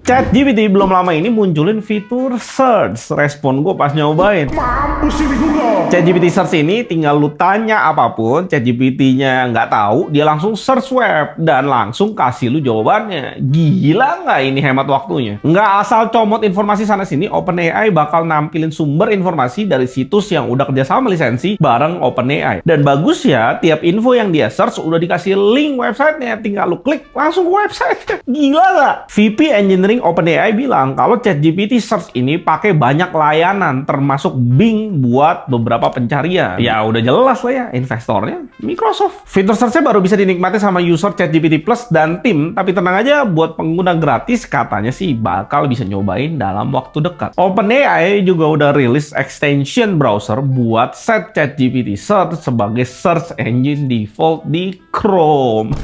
ChatGPT belum lama ini munculin fitur search. Respon gue pas nyobain, mampus ini Google. ChatGPT search ini tinggal lu tanya apapun, ChatGPT-nya nggak tahu, dia langsung search web dan langsung kasih lu jawabannya. Gila nggak ini hemat waktunya? Nggak asal comot informasi sana-sini, OpenAI bakal nampilin sumber informasi dari situs yang udah kerjasama lisensi bareng OpenAI. Dan bagus ya, tiap info yang dia search udah dikasih link websitenya, tinggal lu klik langsung ke website. Gila nggak? VP Engineering OpenAI bilang kalau ChatGPT search ini pakai banyak layanan termasuk Bing buat beberapa pencarian. Ya udah jelas lah ya, investornya Microsoft. Fitur search-nya baru bisa dinikmati sama user ChatGPT Plus dan tim, tapi tenang aja buat pengguna gratis katanya sih bakal bisa nyobain dalam waktu dekat. OpenAI juga udah rilis extension browser buat set ChatGPT search sebagai search engine default di Chrome.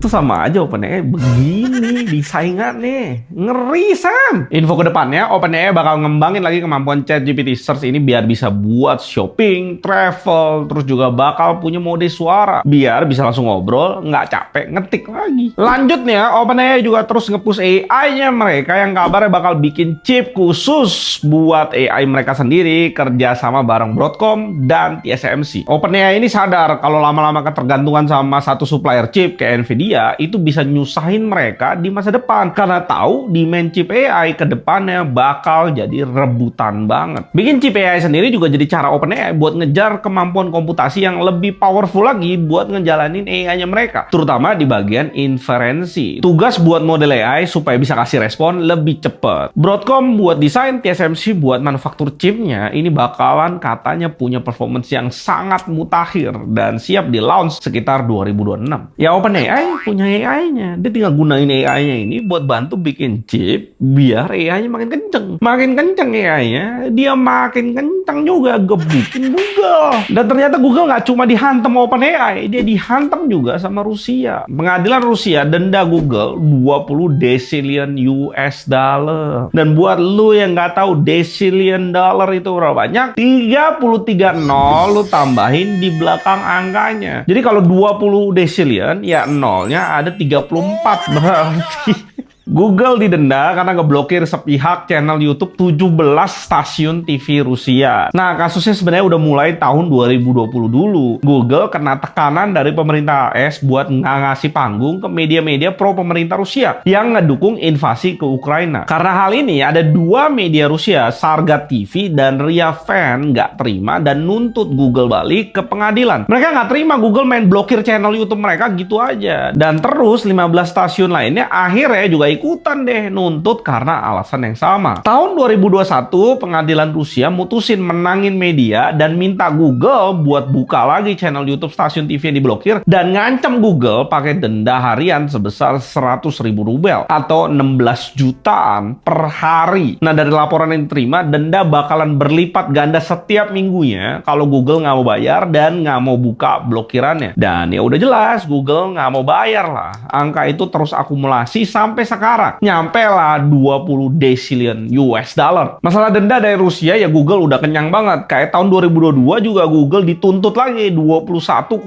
Itu sama aja OpenAI begini disaingannya. Ngeri, Sam. Info ke depannya, OpenAI bakal ngembangin lagi kemampuan ChatGPT Search ini biar bisa buat shopping, travel, terus juga bakal punya mode suara. Biar bisa langsung ngobrol, nggak capek ngetik lagi. Lanjutnya, OpenAI juga terus nge-push AI-nya mereka yang kabarnya bakal bikin chip khusus buat AI mereka sendiri kerja sama bareng Broadcom dan TSMC. OpenAI ini sadar kalau lama-lama ketergantungan sama satu supplier chip kayak Nvidia itu bisa nyusahin mereka di masa depan karena tahu demand chip AI ke depannya bakal jadi rebutan banget. Bikin chip AI sendiri juga jadi cara OpenAI buat ngejar kemampuan komputasi yang lebih powerful lagi buat ngejalanin AI-nya mereka, terutama di bagian inferensi. Tugas buat model AI supaya bisa kasih respon lebih cepat. Broadcom buat desain, TSMC buat manufaktur chipnya, ini bakalan katanya punya performance yang sangat mutakhir dan siap di launch sekitar 2026. Ya OpenAI punya AI-nya. Dia tinggal gunain AI-nya ini buat bantu bikin chip biar AI-nya makin kenceng. Makin kenceng AI-nya, dia makin kenceng juga gebukin Google. Dan ternyata Google nggak cuma dihantam OpenAI, dia dihantam juga sama Rusia. Pengadilan Rusia denda Google 20 decillion US dollar. Dan buat lu yang nggak tahu decillion dollar itu berapa banyak, 33 nol lu tambahin di belakang angkanya. Jadi kalau 20 decillion ya nolnya ada 34 berarti. Google didenda karena ngeblokir sepihak channel YouTube 17 stasiun TV Rusia. Nah, kasusnya sebenarnya udah mulai tahun 2020 dulu. Google kena tekanan dari pemerintah AS buat nggak ngasih panggung ke media-media pro pemerintah Rusia yang ngedukung invasi ke Ukraina. Karena hal ini, ada dua media Rusia, Sargat TV dan Ria Fan, nggak terima dan nuntut Google balik ke pengadilan. Mereka nggak terima Google main blokir channel YouTube mereka gitu aja. Dan terus 15 stasiun lainnya akhirnya juga ikutan deh nuntut karena alasan yang sama. Tahun 2021 pengadilan Rusia mutusin menangin media dan minta Google buat buka lagi channel YouTube stasiun TV yang diblokir dan ngancam Google pakai denda harian sebesar 100.000 rubel atau 16 jutaan per hari. Nah, dari laporan yang diterima, denda bakalan berlipat ganda setiap minggunya kalau Google nggak mau bayar dan nggak mau buka blokirannya. Dan ya udah jelas Google nggak mau bayar lah. Angka itu terus akumulasi sampai sekarang nyampe lah 20 decillion US dollar. Masalah denda dari Rusia ya Google udah kenyang banget. Kayak tahun 2022 juga Google dituntut lagi 21,5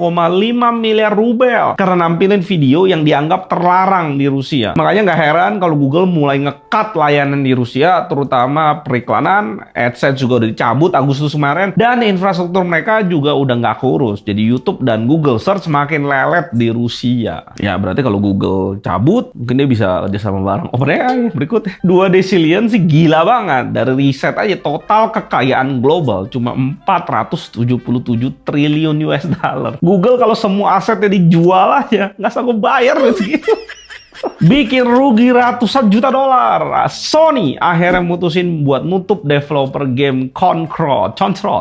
miliar rubel karena nampilin video yang dianggap terlarang di Rusia. Makanya nggak heran kalau Google mulai nge-cut layanan di Rusia, terutama periklanan. AdSense juga udah dicabut Agustus kemarin dan infrastruktur mereka juga udah nggak keurus. Jadi YouTube dan Google Search makin lelet di Rusia. Ya berarti kalau Google cabut mungkin dia bisa sama barang OpenAI berikutnya. 2 decillion sih gila banget. Dari riset aja total kekayaan global cuma 477 triliun US dollar. Google kalau semua asetnya dijual aja nggak sanggup bayar segitu. Bikin rugi ratusan juta dolar. Sony akhirnya mutusin buat nutup developer game Control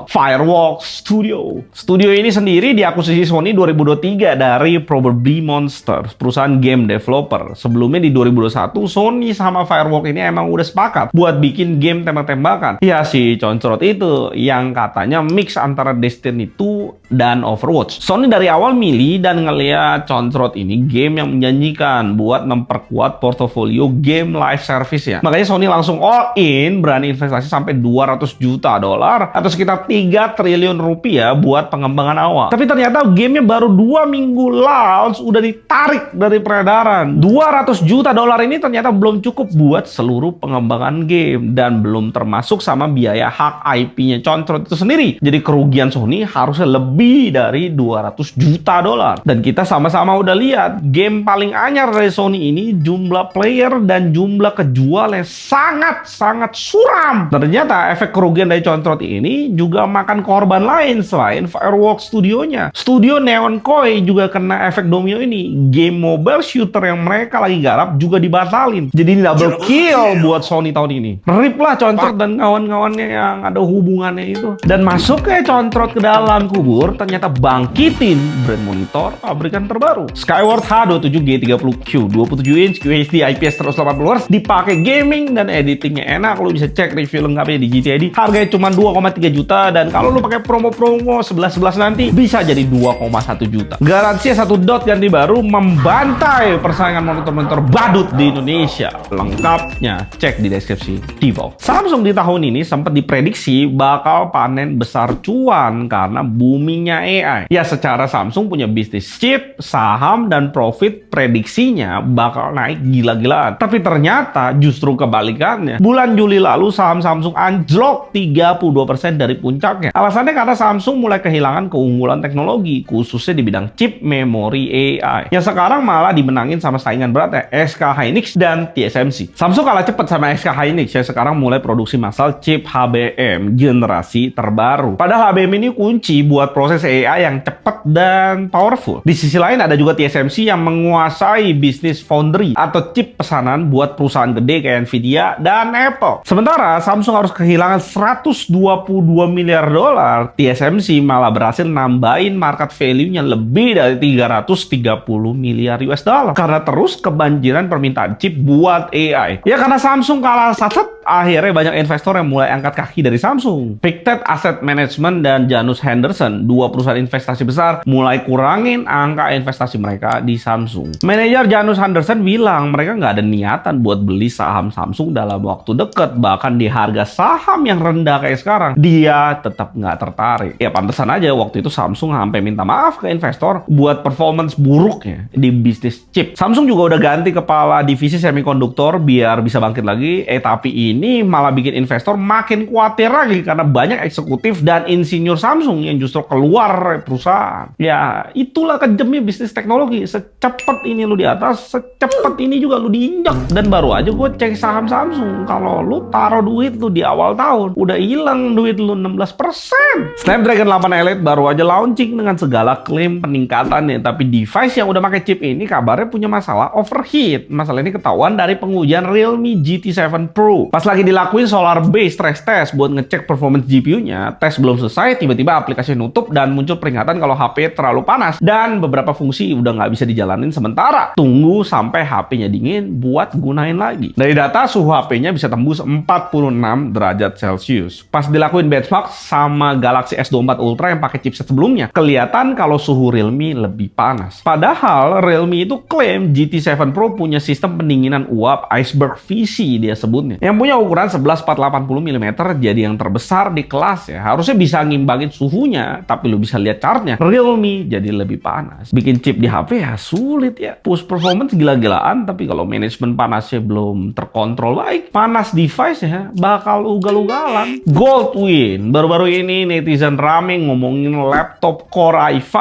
Firewalk Studio. Studio ini sendiri diakuisisi Sony 2023 dari Probably Monsters, perusahaan game developer. Sebelumnya di 2021 Sony sama Firewalk ini emang udah sepakat buat bikin game tembak-tembakan. Ya si Concrot itu yang katanya mix antara Destiny 2 dan Overwatch. Sony dari awal milih dan ngeliat Concrot ini game yang menjanjikan buat memperkuat portofolio game live service-nya. Makanya Sony langsung all in, berani investasi sampai 200 juta dolar atau sekitar 3 triliun rupiah buat pengembangan awal. Tapi ternyata gamenya baru 2 minggu launch udah ditarik dari peredaran. 200 juta dolar ini ternyata belum cukup buat seluruh pengembangan game dan belum termasuk sama biaya hak IP-nya Contro itu sendiri. Jadi kerugian Sony harusnya lebih dari 200 juta dolar. Dan kita sama-sama udah lihat game paling anyar dari Sony ini jumlah player dan jumlah kejualnya sangat-sangat suram. Ternyata efek kerugian dari Controt ini juga makan korban lain selain Fireworks studionya. Studio Neon Koi juga kena efek domino ini. Game mobile shooter yang mereka lagi garap juga dibatalin. Jadi ini double kill buat Sony tahun ini. Rip lah Controt dan kawan-kawannya yang ada hubungannya itu. Dan masuk ke Controt ke dalam kubur, ternyata bangkitin brand monitor pabrikan terbaru. Skyward H27G30Q 27 inch QHD IPS 180 Hz, dipakai gaming dan editingnya enak. Lu bisa cek review lengkapnya di GTID. Harganya cuma 2,3 juta dan kalau lu pakai promo-promo 11-11 nanti bisa jadi 2,1 juta. Garansinya 1 dot ganti baru, membantai persaingan monitor-monitor badut di Indonesia. Lengkapnya cek di deskripsi di bawah. Samsung di tahun ini sempat diprediksi bakal panen besar cuan karena boomingnya AI. Ya secara Samsung punya bisnis chip, saham, dan profit prediksinya bakal naik gila-gilaan. Tapi ternyata justru kebalikannya. Bulan Juli lalu saham Samsung anjlok 32% dari puncaknya. Alasannya karena Samsung mulai kehilangan keunggulan teknologi, khususnya di bidang chip memori AI. Yang sekarang malah dimenangin sama saingan beratnya SK Hynix dan TSMC. Samsung kalah cepat sama SK Hynix yang sekarang mulai produksi massal chip HBM generasi terbaru. Padahal HBM ini kunci buat proses AI yang cepat dan powerful. Di sisi lain ada juga TSMC yang menguasai bisnis foundry atau chip pesanan buat perusahaan gede kayak Nvidia dan Apple. Sementara Samsung harus kehilangan 122 miliar dolar, TSMC malah berhasil nambahin market value-nya lebih dari 330 miliar US dollar karena terus kebanjiran permintaan chip buat AI. Ya karena Samsung kalah saset, akhirnya banyak investor yang mulai angkat kaki dari Samsung. Pictet Asset Management dan Janus Henderson, dua perusahaan investasi besar, mulai kurangin angka investasi mereka di Samsung. Manajer Janus Henderson bilang mereka nggak ada niatan buat beli saham Samsung dalam waktu dekat, bahkan di harga saham yang rendah kayak sekarang, dia tetap nggak tertarik. Ya pantesan aja waktu itu Samsung sampai minta maaf ke investor buat performance buruknya di bisnis chip. Samsung juga udah ganti kepala divisi semikonduktor biar bisa bangkit lagi, tapi ini malah bikin investor makin khawatir lagi karena banyak eksekutif dan insinyur Samsung yang justru keluar perusahaan. Ya itulah kejamnya bisnis teknologi. Secepat ini lu di atas, secepat ini juga lu diinjak. Dan baru aja gue cek saham Samsung, kalau lu taruh duit lu di awal tahun, udah hilang duit lu 16%. Snapdragon 8 Elite baru aja launching dengan segala klaim peningkatannya, tapi device yang udah pakai chip ini kabarnya punya masalah overheat. Masalah ini ketahuan dari pengujian Realme GT7 Pro. Pas lagi dilakuin solar base stress test buat ngecek performance GPU-nya, tes belum selesai, tiba-tiba aplikasi nutup dan muncul peringatan kalau HP terlalu panas dan beberapa fungsi udah nggak bisa dijalanin sementara. Tunggu sampai HP-nya dingin buat gunain lagi. Dari data, suhu HP-nya bisa tembus 46 derajat Celcius. Pas dilakuin benchmark sama Galaxy S24 Ultra yang pakai chipset sebelumnya, kelihatan kalau suhu Realme lebih panas. Padahal Realme itu klaim GT7 Pro punya sistem pendinginan uap iceberg VC dia sebutnya, yang punya ukuran 11/480 mm, jadi yang terbesar di kelas ya. Harusnya bisa ngimbangin suhunya, tapi lu bisa lihat chartnya, Realme jadi lebih panas. Bikin chip di HP ya sulit ya. Push performance gila-gilaan, tapi kalau manajemen panasnya belum terkontrol baik, panas device ya bakal ugal-ugalan. Goldwyn, baru-baru ini netizen rame ngomongin laptop Core i5,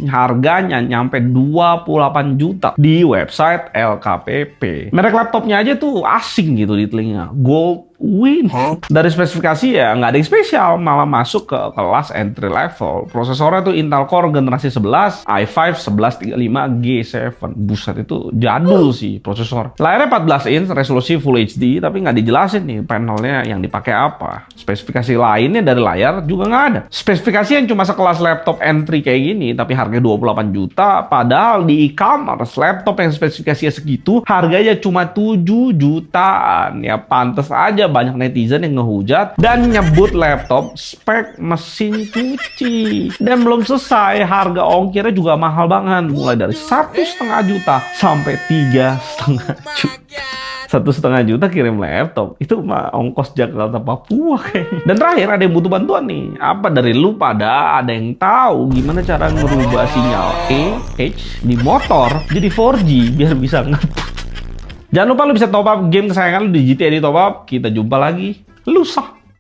harganya nyampe 28 juta di website LKPP. Merek laptopnya aja tuh asing gitu di telinga. Goldwyn. Dari spesifikasi ya nggak ada yang spesial, malah masuk ke kelas entry level. Prosesornya tuh Intel Core generasi 11, i5 1135G7. Buset, itu jadul sih prosesor. Layarnya 14 inch, resolusi Full HD, tapi nggak dijelasin nih panelnya yang dipakai apa. Spesifikasi lainnya dari layar juga nggak ada. Spesifikasi yang cuma sekelas laptop entry kayak gini, tapi harganya 28 juta, padahal di e-commerce laptop yang spesifikasinya segitu, harganya cuma 7 jutaan. Ya pantes aja banyak netizen yang ngehujat dan nyebut laptop spek mesin cuci. Dan belum selesai, harga ongkirnya juga mahal banget, mulai dari 1,5 juta sampai 3,5 juta. 1,5 juta kirim laptop, itu mah ongkos Jakarta Papua kayaknya. Dan terakhir ada yang butuh bantuan nih. Apa dari lu pada ada yang tahu gimana cara ngerubah sinyal H di motor jadi 4G biar bisa ngebut? Jangan lupa lu bisa top up game kesayangan lu di GTA di top up. Kita jumpa lagi lusa.